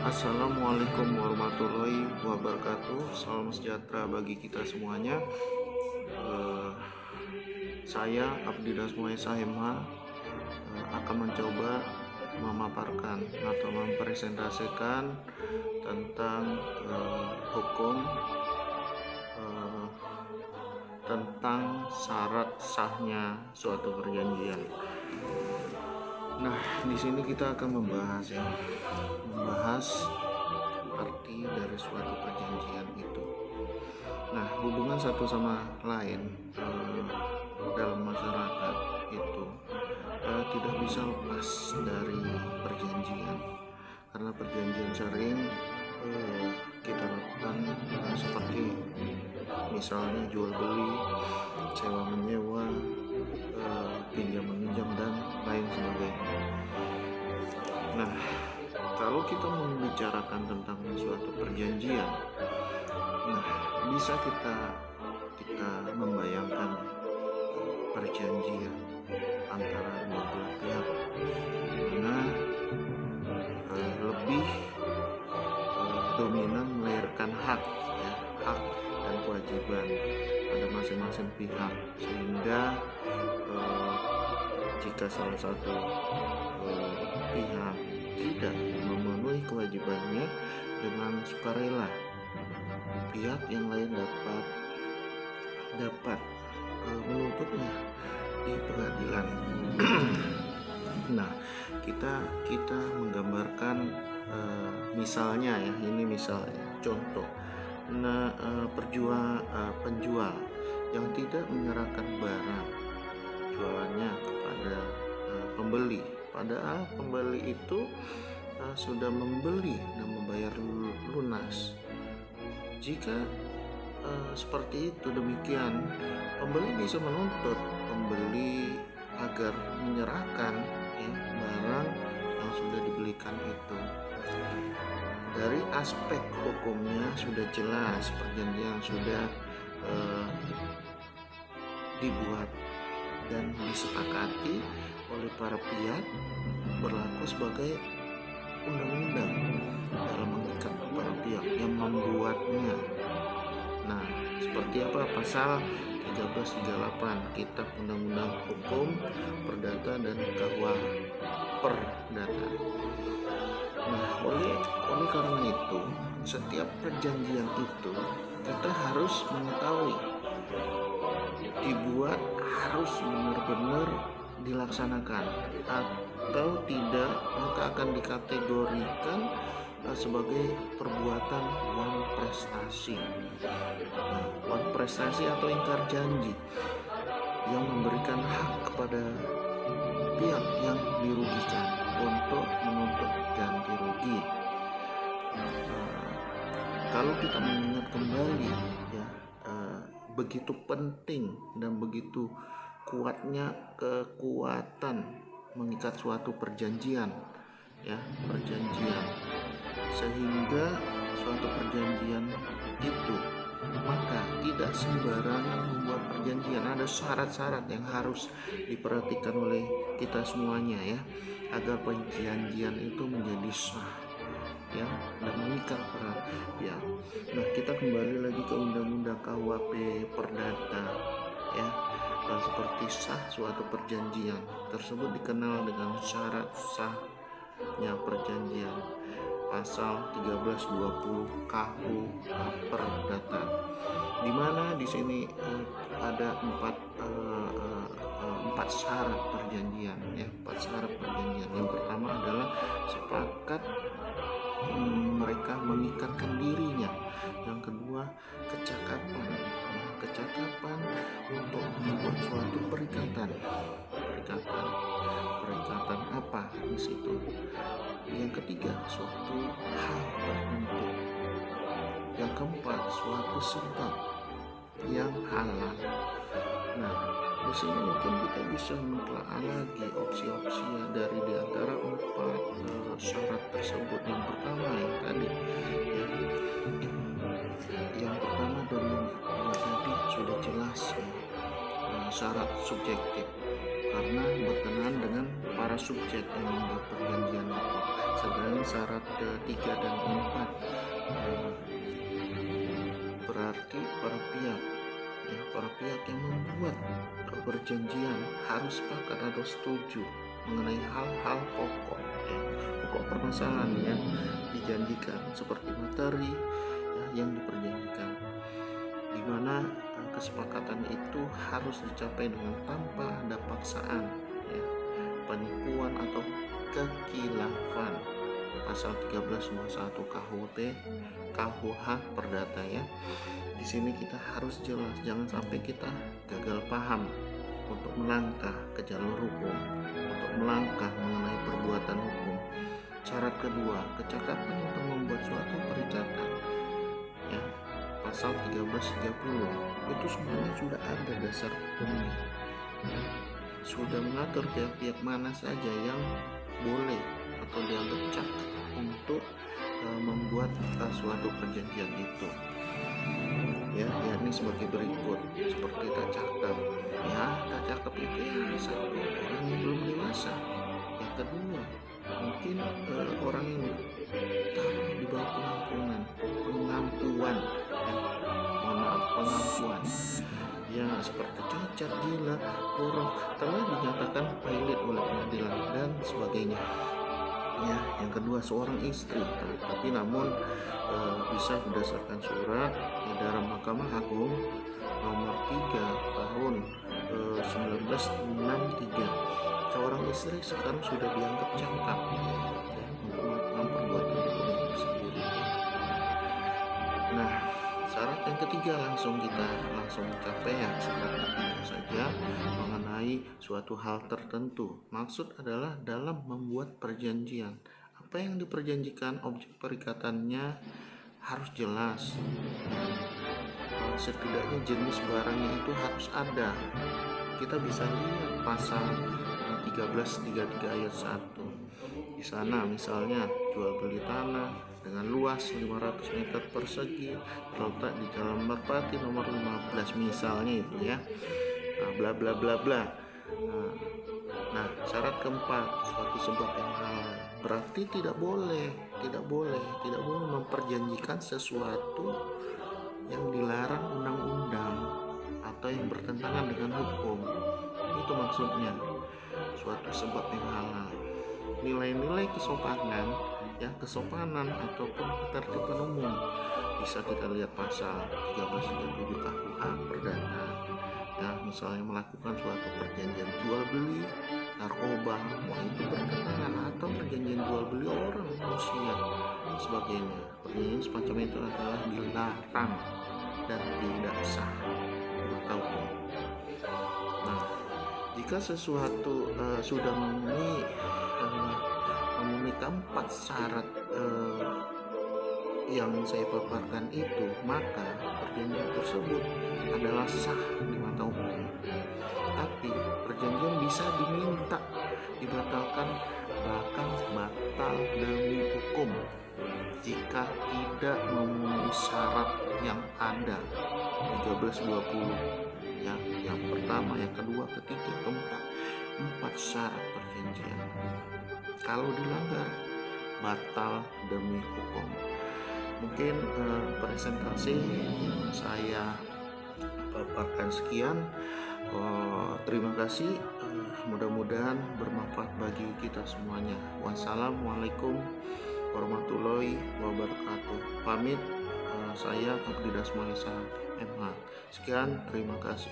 Assalamualaikum warahmatullahi wabarakatuh. Salam sejahtera bagi kita semuanya. Eh, saya Abdi Dasmoe Sahemha akan mencoba memaparkan atau mempresentasikan tentang hukum eh, tentang syarat sahnya suatu perjanjian. Nah, di sini kita akan membahas arti dari suatu perjanjian itu. Nah, hubungan satu sama lain dalam masyarakat itu tidak bisa lepas dari perjanjian, karena perjanjian sering kita lakukan seperti misalnya jual beli, sewa menyewa, pinjam meminjam dan lain sebagainya. Nah, kalau kita membicarakan tentang suatu perjanjian, nah bisa kita membayangkan perjanjian antara dua belah pihak, dimana lebih dominan melahirkan hak dan kewajiban pada masing-masing pihak, sehingga jika salah satu pihak tidak memenuhi kewajibannya dengan sukarela, pihak yang lain dapat menuntutnya di pengadilan. Nah, kita menggambarkan misalnya ya, ini misalnya contoh. Nah, penjual yang tidak menyerahkan barang jualannya kepada pembeli, padahal pembeli itu sudah membeli dan membayar lunas. Jika seperti itu, demikian pembeli bisa menuntut pembeli agar menyerahkan barang yang sudah dibelikan itu. Dari aspek hukumnya sudah jelas, perjanjian sudah dibuat dan disepakati oleh para pihak, berlaku sebagai undang-undang dalam mengikat para pihak yang membuatnya. Nah, seperti apa pasal 1338 Kitab Undang-Undang Hukum Perdata dan KUA Perdata. Nah, oleh karena itu, setiap perjanjian itu kita harus mengetahui dibuat harus benar-benar dilaksanakan, atau tidak maka akan dikategorikan sebagai perbuatan wan prestasi. Nah, wan prestasi atau ingkar janji yang memberikan hak kepada pihak yang dirugikan untuk menuntut ganti rugi. Kalau kita mengingat kembali ya, begitu penting dan begitu kuatnya kekuatan mengikat suatu perjanjian, sehingga suatu perjanjian itu maka tidak sembarangan membuat perjanjian. Ada syarat-syarat yang harus diperhatikan oleh kita semuanya ya, agar perjanjian itu menjadi sah dan mengikat para pihak. Nah, kita kembali lagi ke Undang-Undang KUHP Perdata ya. Seperti sah suatu perjanjian tersebut dikenal dengan syarat sahnya perjanjian, pasal 1320 KUH Perdata, di mana di sini ada empat syarat perjanjian ya, Yang pertama adalah sepakat mereka mengikatkan dirinya. Yang kedua, kecakapan untuk membuat suatu perikatan apa di situ. Yang ketiga, suatu hal tertentu. Yang keempat, suatu sebab yang halal. Nah, di sini mungkin kita bisa mentelaah lagi opsi-opsi dari di antara empat syarat tersebut. Yang pertama yang tadi ya, yang pertama dan yang tadi sudah jelas ya, syarat subjektif. karena berkenaan dengan para subjek yang membuat perjanjian itu. Sedangkan syarat ketiga dan keempat berarti para pihak yang membuat perjanjian harus sepakat atau setuju mengenai hal-hal pokok, pokok permasalahan yang dijanjikan, seperti materi yang diperjanjikan, di mana kesepakatan itu harus dicapai dengan tanpa ada paksaan, penipuan atau kekilafan. Pasal 1321 KUH Perdata ya. Di sini kita harus jelas, jangan sampai kita gagal paham untuk melangkah ke jalur hukum, untuk melangkah mengenai perbuatan hukum. Syarat kedua, kecakapan untuk membuat suatu perikatan. Ya, pasal 1330 itu semuanya sudah ada dasar hukumnya. Ya, sudah mengatur pihak-pihak mana saja yang boleh atau dianggap cakap untuk membuat suatu perjanjian itu. Ya, yakni sebagai berikut, seperti tak cakep. Ya, tak cakep itu satu, orang yang belum dewasa. Yang kedua, mungkin orang yang taruh di bawah pengampuan, pengampuan. Ya, seperti cacat, gila, boros, telah dinyatakan valid oleh pengadilan dan sebagainya. Ya, yang kedua, seorang istri, tapi namun bisa berdasarkan surat edaran Mahkamah Agung nomor 3 tahun 1963. Seorang istri sekarang sudah dianggap cakap untuk melakukan perbuatan hukum sendiri. Nah, syarat yang ketiga langsung capai ya, syarat ketiga saja mengenai suatu hal tertentu. Maksud adalah dalam membuat perjanjian, apa yang diperjanjikan, objek perikatannya harus jelas. Setidaknya jenis barangnya itu harus ada. Kita bisa lihat pasal 1333 ayat 1. Di sana misalnya jual beli tanah dengan luas 500 meter persegi terletak di Jalan Merpati nomor 15 misalnya itu ya. Bla bla bla bla. Nah, syarat keempat, suatu sebab yang halal. Berarti tidak boleh memperjanjikan sesuatu yang dilarang undang-undang atau yang bertentangan dengan hukum. Itu maksudnya suatu sebab yang halal. Nilai-nilai kesopanan ataupun ketertiban umum bisa kita lihat pasal 1337 KUH Perdata. Ya, misalnya melakukan suatu perjanjian jual beli narkoba, itu bertentangan, atau perjanjian jual beli orang, manusia, sebagainya. Perjanjian semacam itu adalah dilarang dan tidak sah atau. Nah, jika sesuatu sudah memenuhi keempat syarat yang saya paparkan itu, maka perjanjian tersebut adalah sah di mata hukum. Tapi perjanjian bisa diminta dibatalkan, bahkan batal demi hukum jika tidak memenuhi syarat yang ada 1320 ya, yang pertama, yang kedua, ketiga, keempat, 4 syarat perjanjian. Kalau dilanggar, batal demi hukum. Mungkin presentasi yang saya paparkan sekian. Terima kasih. Mudah-mudahan bermanfaat bagi kita semuanya. Wassalamualaikum warahmatullahi wabarakatuh. Pamit, saya Abdi Dasmaesa MH. Sekian, terima kasih.